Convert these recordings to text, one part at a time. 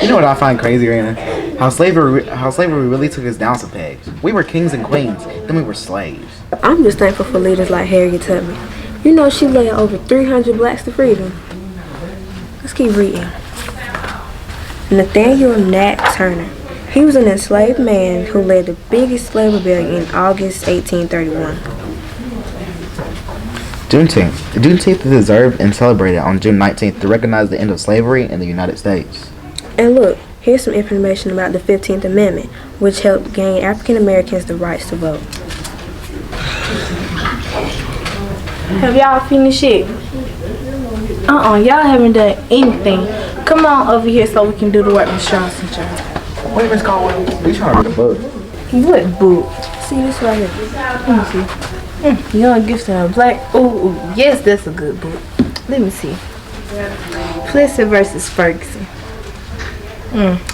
You know what I find crazy, Raina? How slavery really took us down some pegs. We were kings and queens, then we were slaves. I'm just thankful for leaders like Harriet Tubman. You know she led over 300 blacks to freedom. Let's keep reading. Nathaniel Nat Turner. He was an enslaved man who led the biggest slave rebellion in August 1831. Juneteenth is observed and celebrated on June 19th to recognize the end of slavery in the United States. And look, here's some information about the 15th Amendment, which helped gain African Americans the rights to vote. Have y'all finished it? Y'all haven't done anything. Come on over here so we can do the work Miss Johnson. Wait, Miss Conway, we trying to read a book. What book? See this right here. Let me see. Young Gifts in Black. Ooh, yes, that's a good book. Let me see. Plessy versus Ferguson.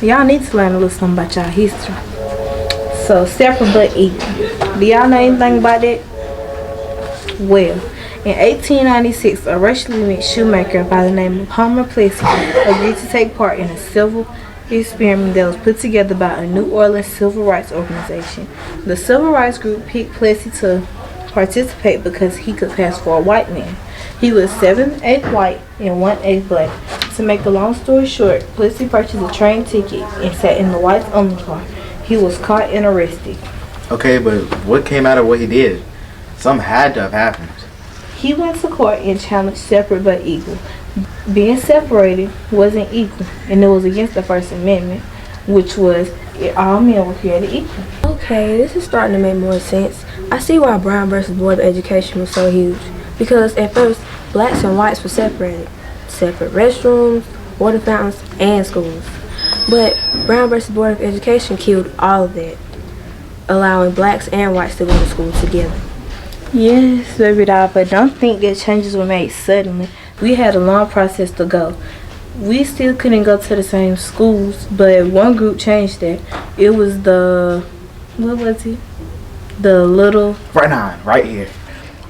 Y'all need to learn a little something about y'all history. So, separate but equal. Do y'all know anything about that? Well, in 1896, a racially mixed shoemaker by the name of Homer Plessy agreed to take part in a civil experiment that was put together by a New Orleans civil rights organization. The civil rights group picked Plessy to participate because he could pass for a white man. He was 7/8 white and 1/8 black. To make a long story short, Plessy purchased a train ticket and sat in the white's only car. He was caught and arrested. Okay, but what came out of what he did? Something had to have happened. He went to court and challenged separate but equal. Being separated wasn't equal, and it was against the First Amendment, which was all men were created equal. Okay, this is starting to make more sense. I see why Brown versus Board of Education was so huge. Because at first, blacks and whites were separated. Separate restrooms, water fountains, and schools. But Brown versus Board of Education killed all of that, allowing blacks and whites to go to school together. Yes, baby doll, but don't think that changes were made suddenly. We had a long process to go. We still couldn't go to the same schools, but one group changed that. It was what was it? The little... Right here.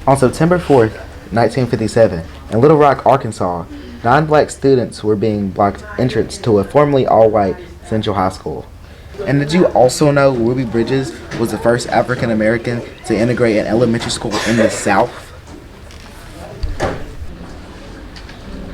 On September 4th, 1957, in Little Rock, Arkansas, 9 black students were being blocked entrance to a formerly all-white Central High School. And did you also know Ruby Bridges was the first African American to integrate an elementary school in the South?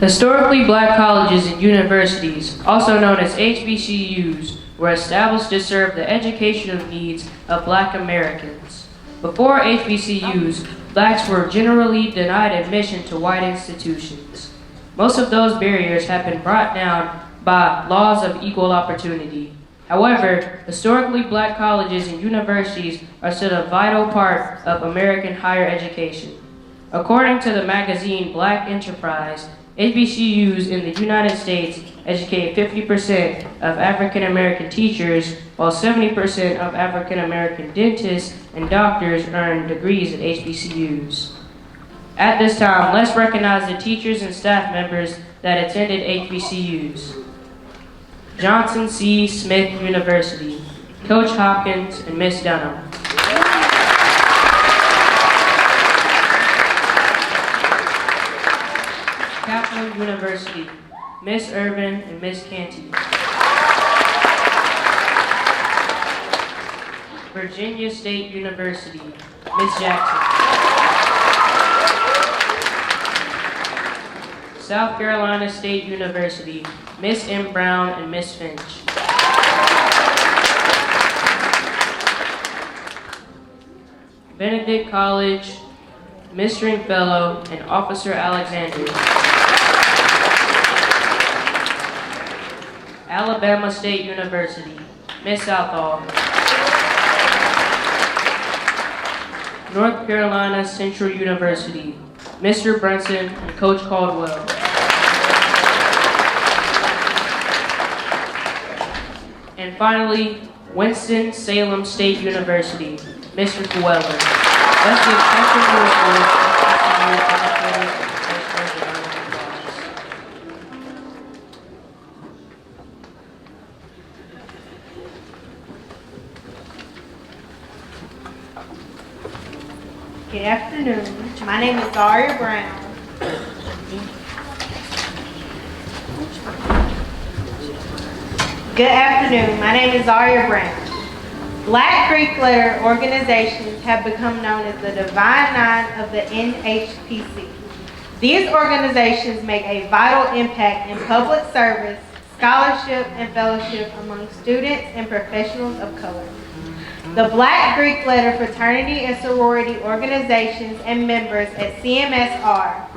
Historically black colleges and universities, also known as HBCUs, were established to serve the educational needs of black Americans. Before HBCUs, blacks were generally denied admission to white institutions. Most of those barriers have been brought down by laws of equal opportunity. However, historically black colleges and universities are still a vital part of American higher education. According to the magazine Black Enterprise, HBCUs in the United States educate 50% of African American teachers, while 70% of African American dentists and doctors earn degrees at HBCUs. At this time, let's recognize the teachers and staff members that attended HBCUs. Johnson C. Smith University, Coach Hopkins and Miss Dunham. Kaplan University, Miss Ervin and Miss Canty. Virginia State University, Miss Jackson. South Carolina State University, Miss M. Brown and Miss Finch. Benedict College, Miss Stringfellow and Officer Alexander. Alabama State University, Miss Southall. North Carolina Central University, Mr. Brunson and Coach Caldwell. And finally, Winston-Salem State University, Mr. Fluellen. Let's give Captain Good afternoon. My name is Zaria Brown. Good afternoon. My name is Zaria Brown. Black Greek letter organizations have become known as the Divine Nine of the NHPC. These organizations make a vital impact in public service, scholarship, and fellowship among students and professionals of color. The Black Greek letter fraternity and sorority organizations and members at CMS are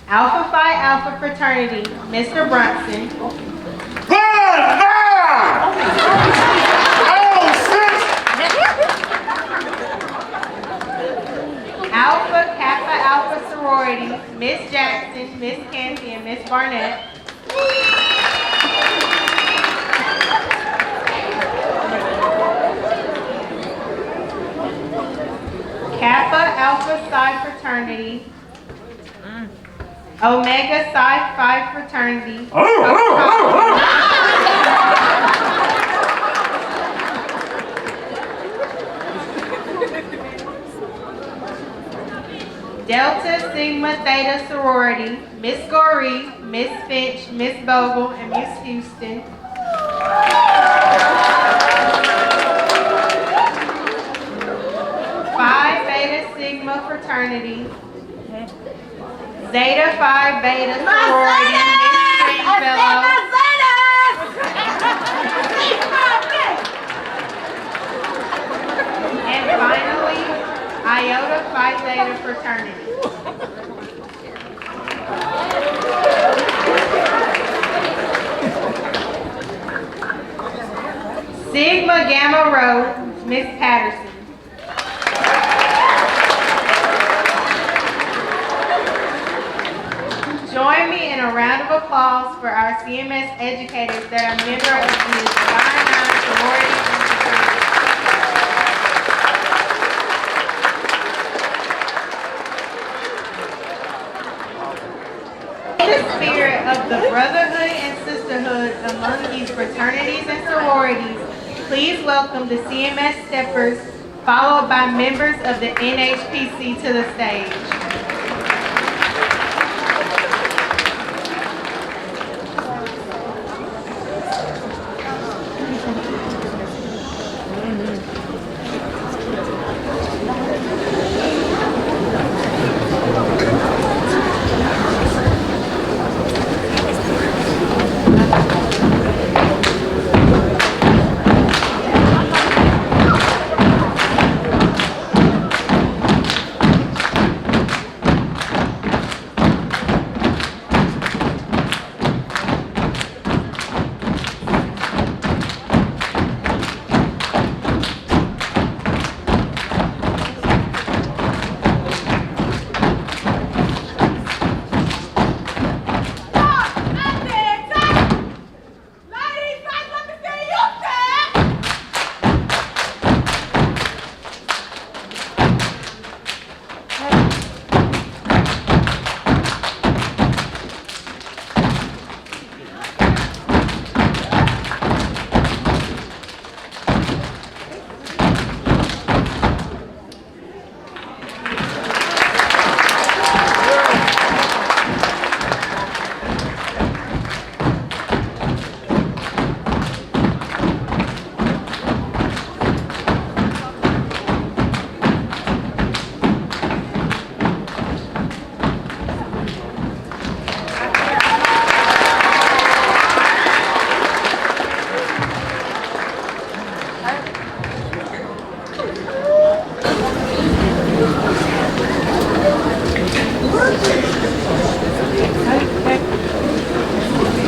Alpha Phi Alpha Fraternity, Mr. Brunson. Alpha Kappa Alpha Sorority, Miss Jackson, Miss Canty, and Miss Barnett. Kappa Alpha Psi Fraternity, Omega Psi Phi Fraternity, Delta Sigma Theta Sorority, Miss Goree, Miss Finch, Miss Bogle, and Miss Houston. Phi Beta Sigma Fraternity, Zeta Phi Beta Sorority, Miss Stringfellow. And finally, Iota Phi Theta Fraternity. Sigma Gamma Rho, Miss Patterson. Join me in a round of applause for our CMS educators that are members of the Divine Nine sorority and fraternity. In the spirit of the brotherhood and sisterhood among these fraternities and sororities, please welcome the CMS Steppers, followed by members of the NHPC to the stage.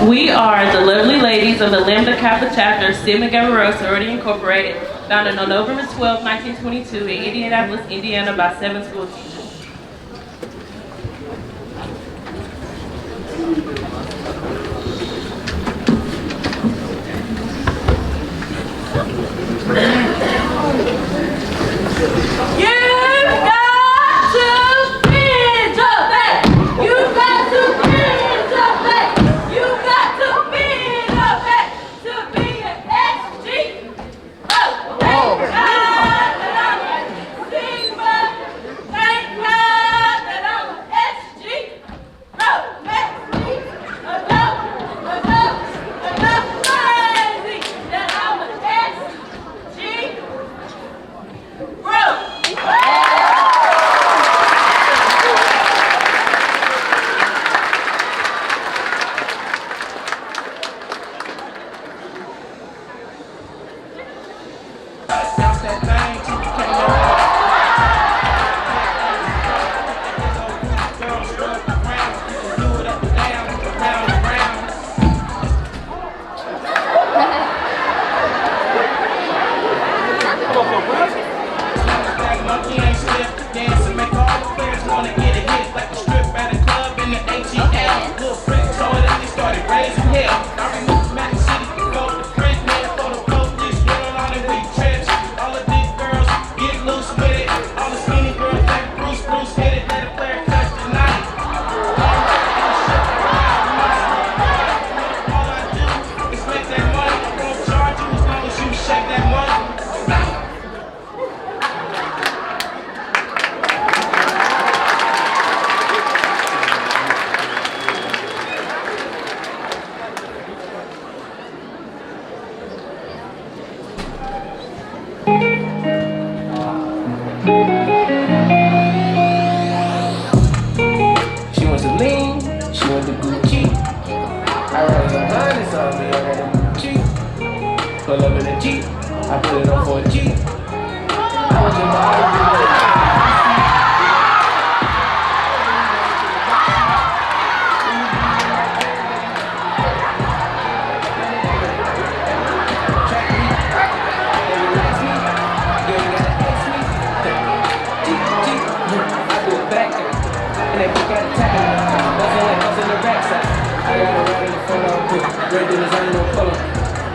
We are the lovely ladies of the Lambda Kappa chapter of Sigma Gamma Rho Sorority Incorporated, founded on November 12, 1922 in Indianapolis, Indiana by 7 school teachers. Oh! Pull up in a Jeep, I put it on for a Jeep. I was in my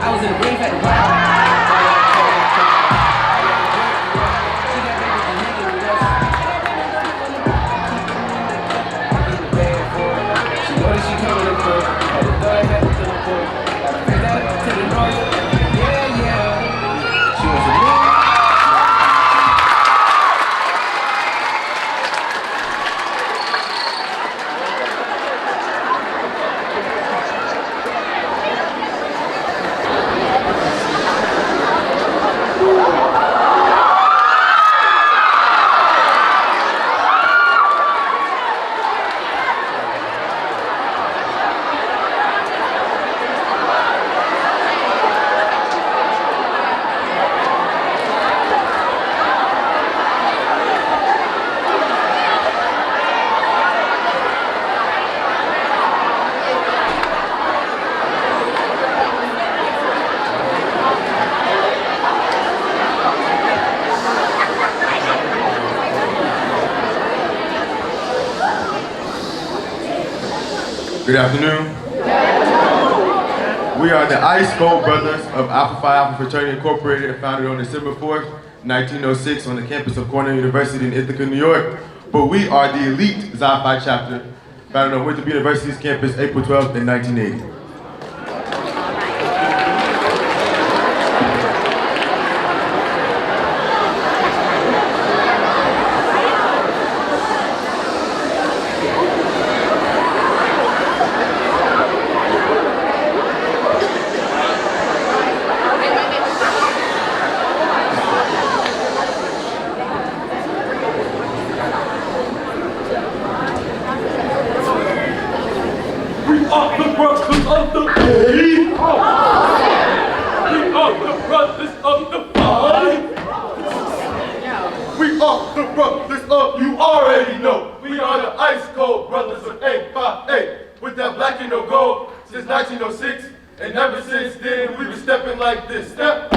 I was in the green factory. Good afternoon. We are the Ice Gold Brothers of Alpha Phi Alpha Fraternity Incorporated, founded on December 4th, 1906 on the campus of Cornell University in Ithaca, New York. But we are the elite Xi Phi chapter, founded on Winthrop University's campus April 12th in 1980. Since 1906, and ever since then, we've been stepping like this. Step.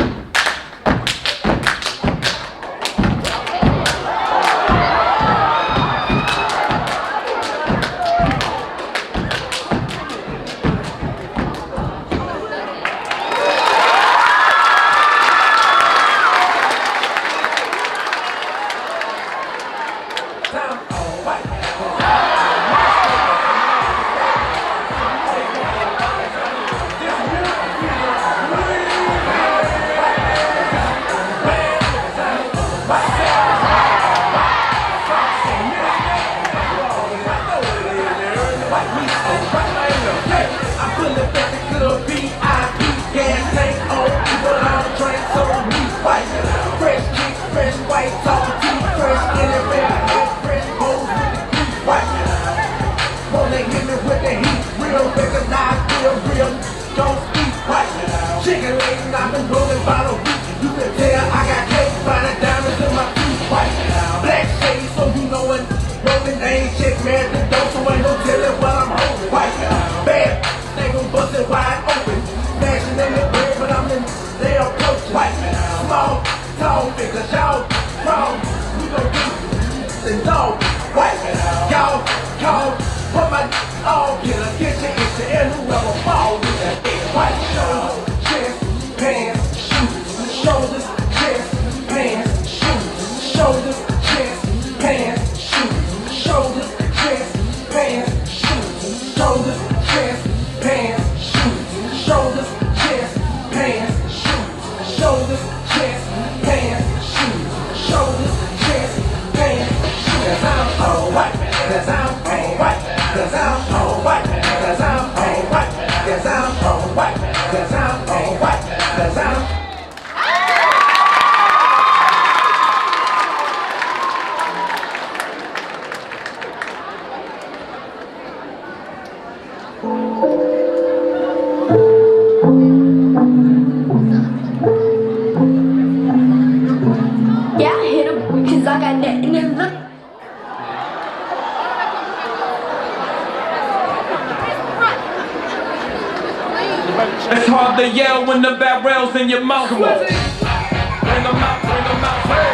throwing the barrels in your mouth. Come on. Bring them out, bring them out, hey.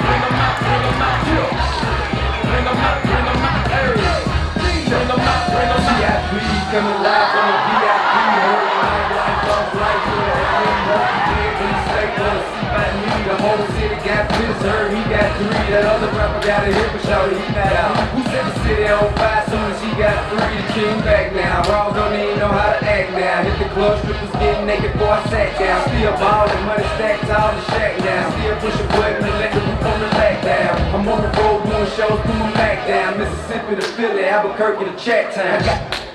Bring them out, bring them out, yeah. Bring them out, hey. Bring them out, bring them out. VIP coming live on the VIP. Hurt my life off right with a the whole city got pissed, heard he got 3. That other rapper got a hit, but shawty he not out. Who set the city on fire soon as she got 3? The king back now. Raws don't even know how to act now. Hit the club, strippers getting naked before I sat down. Still ballin', money stacked all the shack now. Still push a button and let the roof on the back down. I'm on the road doing shows, put my Mac down. Mississippi to Philly, Albuquerque to Chat Town.